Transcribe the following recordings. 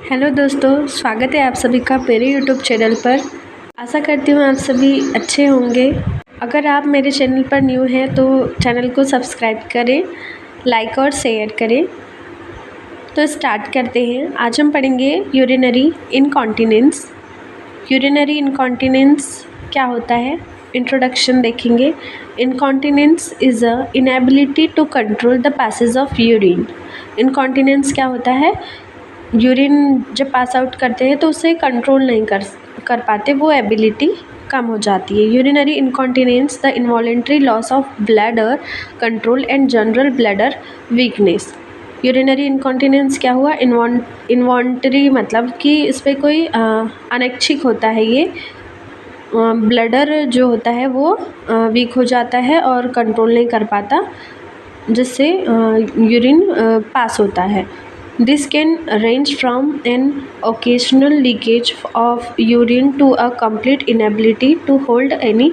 Hello दोस्तों, स्वागत है आप सभी का मेरे यूट्यूब चैनल पर। आशा करती हूँ आप सभी अच्छे होंगे। अगर आप मेरे चैनल पर न्यू हैं तो चैनल को सब्सक्राइब करें, लाइक और शेयर करें। तो स्टार्ट करते हैं। आज हम पढ़ेंगे यूरिनरी इनकॉन्टिनेंस। यूरिनरी इनकॉन्टिनेंस क्या होता है, इंट्रोडक्शन देखेंगे। Incontinence is a inability to control the passage of urine. Incontinence क्या होता है, यूरिन जब पास आउट करते हैं तो उसे कंट्रोल नहीं कर पाते, वो एबिलिटी कम हो जाती है। Urinary incontinence the involuntary loss of bladder control and general bladder weakness. Urinary incontinence क्या हुआ, इनवॉल्ट्री मतलब कि इस पर कोई अनैच्छिक होता है, ये ब्लैडर जो होता है वो वीक हो जाता है और कंट्रोल नहीं कर पाता, जिससे यूरिन पास होता है। This can range from an occasional leakage of urine to a complete inability to hold any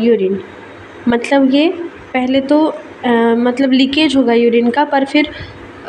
urine। मतलब ये पहले तो मतलब लीकेज होगा यूरिन का, पर फिर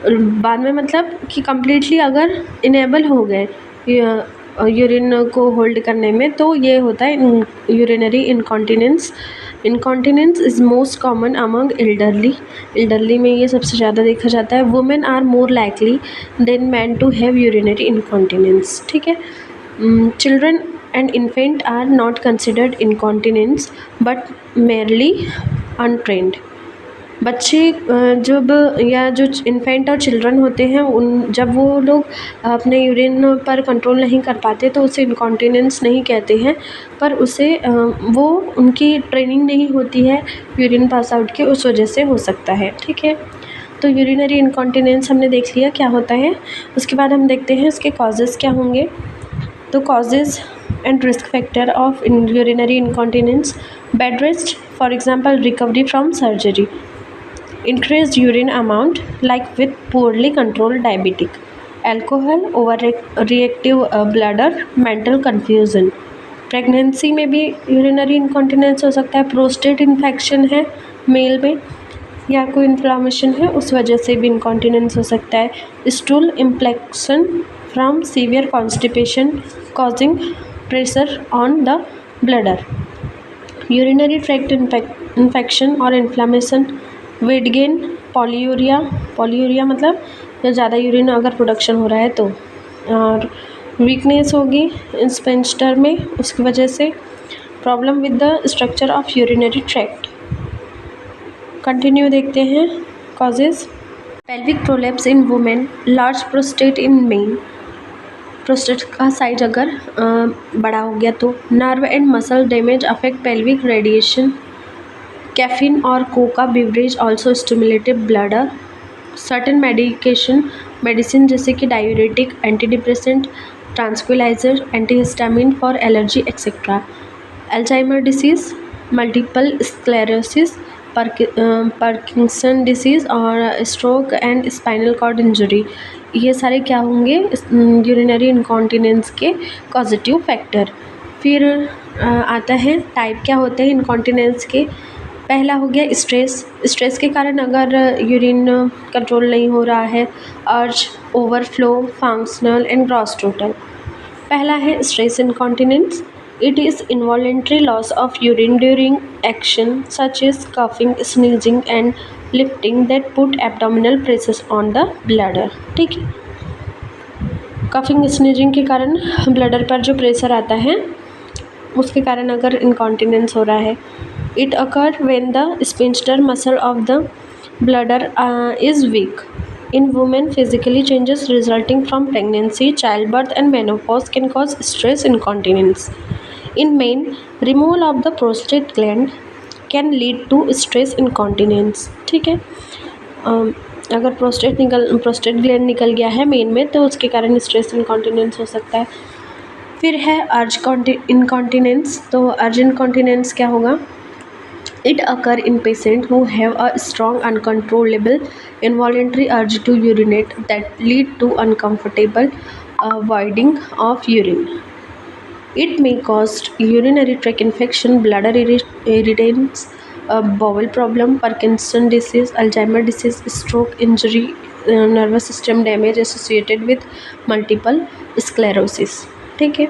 बाद में मतलब कि कम्प्लीटली अगर इनेबल हो गए यूरिन को होल्ड करने में, तो ये होता है urinary incontinence. Incontinence is most common among elderly में ये सबसे ज़्यादा देखा जाता है। Women are more likely than man to have urinary incontinence. ठीक है। Children and infant are not considered incontinence but merely untrained. बच्चे जब या जो इन्फेंट और चिल्ड्रन होते हैं, जब वो लोग अपने यूरिन पर कंट्रोल नहीं कर पाते तो उसे इनकॉन्टिनेंस नहीं कहते हैं, पर उसे वो उनकी ट्रेनिंग नहीं होती है यूरिन पास आउट के, उस वजह से हो सकता है। ठीक है। तो यूरिनरी इनकॉन्टिनेंस हमने देख लिया क्या होता है। उसके बाद हम देखते हैं इसके कॉजेज़ क्या होंगे। तो causes and risk factor of urinary incontinence: bed rest, for example recovery from surgery, increased urine amount like with poorly controlled diabetic, alcohol, overreactive bladder, mental confusion। Pregnancy में भी यूरिनरी इनकॉन्टिनेंस हो सकता है। Prostate infection है mail में या कोई inflammation है, उस वजह से भी इनकॉन्टिनेंस हो सकता है। Stool impaction from severe constipation causing pressure on the bladder. Urinary tract infection और इन्फ्लामेशन, वेट गेन, पॉलीयूरिया मतलब ज़्यादा यूरिन अगर प्रोडक्शन हो रहा है तो, और वीकनेस होगी स्पेंस्टर में, उसकी वजह से problem with the structure of urinary tract. Continue देखते हैं causes. Pelvic prolapse in women, large prostate in men, prostate का साइज अगर बड़ा हो गया तो। Nerve and muscle damage affect pelvic radiation. Caffeine और coca beverage also stimulated bladder. Certain medicine जैसे कि diuretic, anti depressant, tranquilliser, antihistamine for allergy etcetera. Alzheimer disease, multiple sclerosis, Parkinson disease और stroke and spinal cord injury, ये सारे क्या होंगे urinary incontinence के positive factor. फिर आता है टाइप क्या होते हैं इनकॉन्टिनेंस के। पहला हो गया स्ट्रेस के कारण अगर यूरिन कंट्रोल नहीं हो रहा है, urge, overflow, functional and gross total. पहला है stress incontinence. It is involuntary loss of urine during action such as coughing, sneezing and lifting that put abdominal pressure on the bladder. ठीक है। Coughing sneezing के कारण bladder पर जो pressure आता है उसके कारण अगर इनकॉन्टिनेंस हो रहा है। It occurs when the sphincter muscle of the bladder is weak. In women, physical changes resulting from pregnancy, childbirth and menopause can cause stress incontinence. In men, removal of the prostate gland can lead to stress incontinence. ठीक है। अगर prostate gland निकल गया है main में तो उसके कारण स्ट्रेस इनकॉन्टिनेंस हो सकता है। फिर है अर्ज इनकॉन्टिनेंस। तो अर्ज इनकॉन्टिनेंस क्या होगा, it occur in patients who have a strong uncontrollable involuntary urge to urinate that lead to uncomfortable voiding of urine. It may cause urinary tract infection, bladder irritants, bowel problem, Parkinson disease, Alzheimer disease, stroke, injury, nervous system damage associated with multiple sclerosis. ठीक है,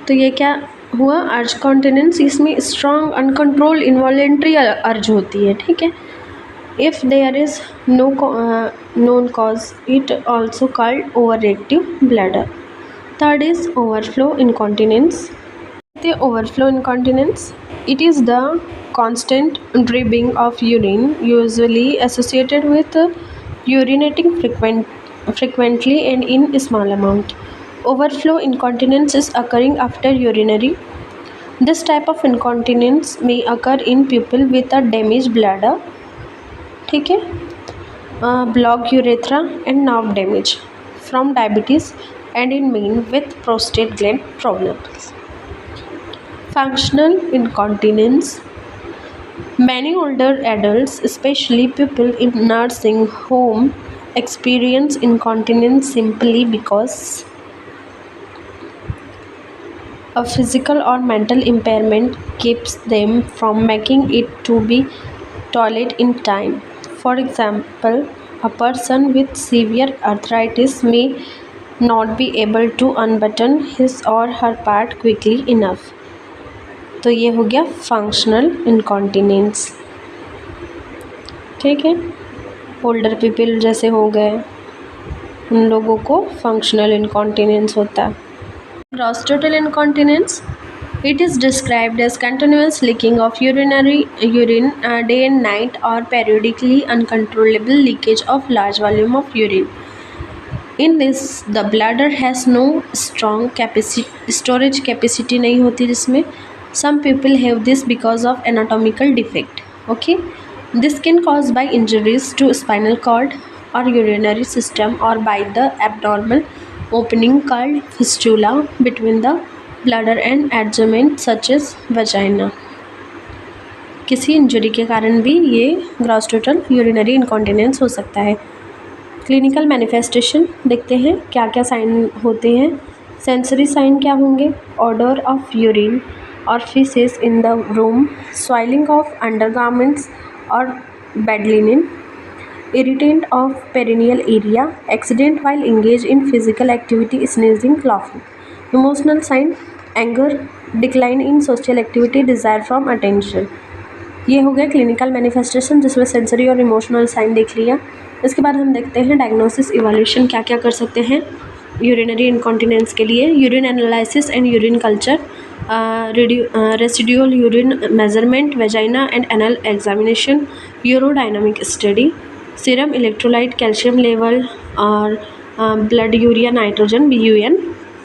तो ये क्या हुआ, अर्ज continence, इसमें strong uncontrol involuntary अर्ज होती है। ठीक है, if there is no known cause, it also called overactive bladder. Third is overflow incontinence. The overflow incontinence, it is the constant dribbling of urine, usually associated with urinating frequently and in small amount. Overflow incontinence is occurring after urinary. This type of incontinence may occur in people with a damaged bladder. ठीक है, blocked urethra and nerve damage from diabetes and in men with prostate gland problems. Functional incontinence. Many older adults, especially people in nursing home, experience incontinence simply because a physical or mental impairment keeps them from making it to the toilet in time. For example, a person with severe arthritis may not be able to unbutton his or her part quickly enough. तो ये हो गया functional incontinence. ठीक है, older people जैसे हो गए, उन लोगों को फंक्शनल इनकॉन्टिनेंस होता है। Gross total incontinence, it is described as continuous leaking of urine day and night or periodically uncontrollable leakage of large volume of urine. In this, the bladder has no strong storage capacity नहीं होती जिसमें। Some people have this because of anatomical defect. Okay, this can caused by injuries to spinal cord or urinary system or by the abnormal opening called fistula between the bladder and adjacent such as vagina. किसी injury के कारण भी ये gross total urinary incontinence हो सकता है। Clinical manifestation देखते हैं क्या क्या साइन होते हैं। सेंसरी साइन क्या होंगे, ऑडर ऑफ यूरिन और faeces in the room, swelling of undergarments और bed linen, irritant of perineal area, accident while engaged in physical activity, sneezing, coughing. Emotional sign, anger, decline in social activity, desire from attention. ये हो गया clinical manifestation जिसमें sensory और emotional sign देख लिया। इसके बाद हम देखते हैं डायग्नोसिस इवैल्यूएशन क्या क्या कर सकते हैं यूरिनरी इनकॉन्टिनेंस के लिए। Urine analysis and urine culture, residual urine measurement, vagina and anal examination, urodynamic study, serum electrolyte, calcium level और blood urea nitrogen BUN,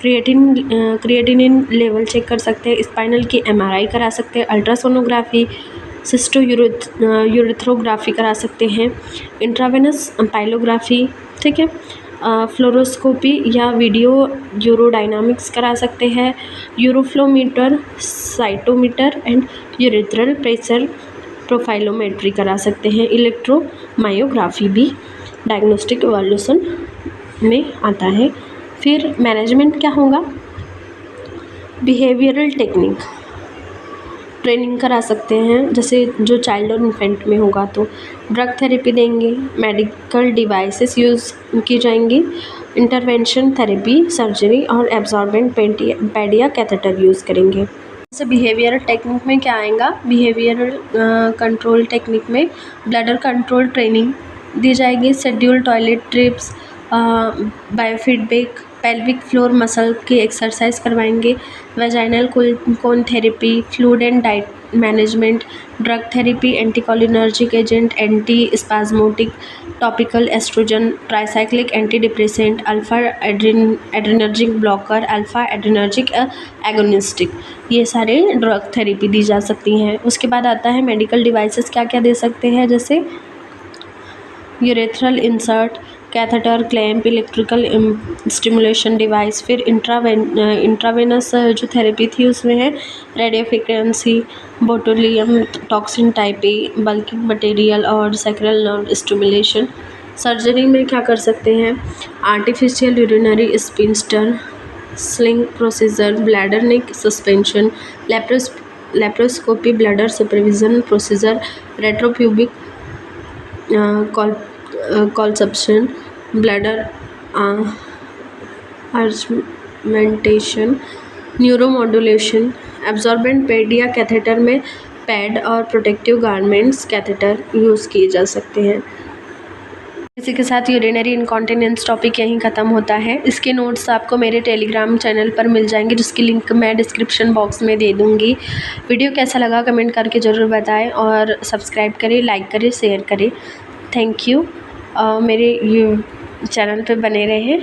creatinine level check कर सकते हैं, स्पाइनल की MRI करा सकते हैं, अल्ट्रासोनोग्राफी, सिस्टो यूरेथ्रोग्राफी करा सकते हैं, इंट्रावेनस पाइलोग्राफी, ठीक है, फ्लोरोस्कोपी या वीडियो यूरोडायनामिक्स करा सकते हैं, यूरोफ्लोमीटर, साइटोमीटर एंड यूरेथ्रल प्रेशर प्रोफाइलोमेट्री करा सकते हैं, इलेक्ट्रोमायोग्राफी भी डायग्नोस्टिक इवैल्यूएशन में आता है। फिर मैनेजमेंट क्या होगा, बिहेवियरल टेक्निक ट्रेनिंग करा सकते हैं, जैसे जो चाइल्ड और इन्फेंट में होगा तो ड्रग थेरेपी देंगे, मेडिकल डिवाइसेस यूज़ की जाएंगी, इंटरवेंशन थेरेपी, सर्जरी और एब्जॉर्बेंट पैड या कैथेटर यूज़ करेंगे। जैसे बिहेवियरल टेक्निक में क्या आएगा, बिहेवियरल कंट्रोल टेक्निक में ब्लैडर कंट्रोल ट्रेनिंग दी जाएगी, schedule toilet trips, biofeedback, pelvic floor muscle की एक्सरसाइज करवाएंगे, vaginal cone therapy, fluid and diet management, drug therapy, anticholinergic agent, anti spasmodic, topical oestrogen, tricyclic anti depressant, alpha adrenergic blocker, alpha adrenergic agonistic, ये सारे drug therapy दी जा सकती हैं। उसके बाद आता है मेडिकल डिवाइसेस क्या क्या दे सकते हैं, जैसे urethral insert, catheter, clamp, electrical stimulation device. फिर इंट्रावेनस जो थेरेपी थी उसमें है radio frequency, botulinum toxin type A, bulking material और सैक्रल नर्व स्टिमुलेशन। सर्जरी में क्या कर सकते हैं, artificial urinary sphincter, sling procedure, bladder neck suspension, laparoscopy, bladder supervision procedure, retropubic colposuspension, bladder augmentation, neuromodulation, absorbent pad या catheter में pad और protective garments catheter use किए जा सकते हैं। इसी के साथ यूरिनरी इनकॉन्टिनेंस टॉपिक यहीं ख़त्म होता है। इसके नोट्स आपको मेरे टेलीग्राम चैनल पर मिल जाएंगे, जिसकी लिंक मैं डिस्क्रिप्शन बॉक्स में दे दूँगी। वीडियो कैसा लगा कमेंट करके ज़रूर बताएं और सब्सक्राइब करें, लाइक करें, शेयर करें। Thank you. मेरे चैनल पे बने रहें।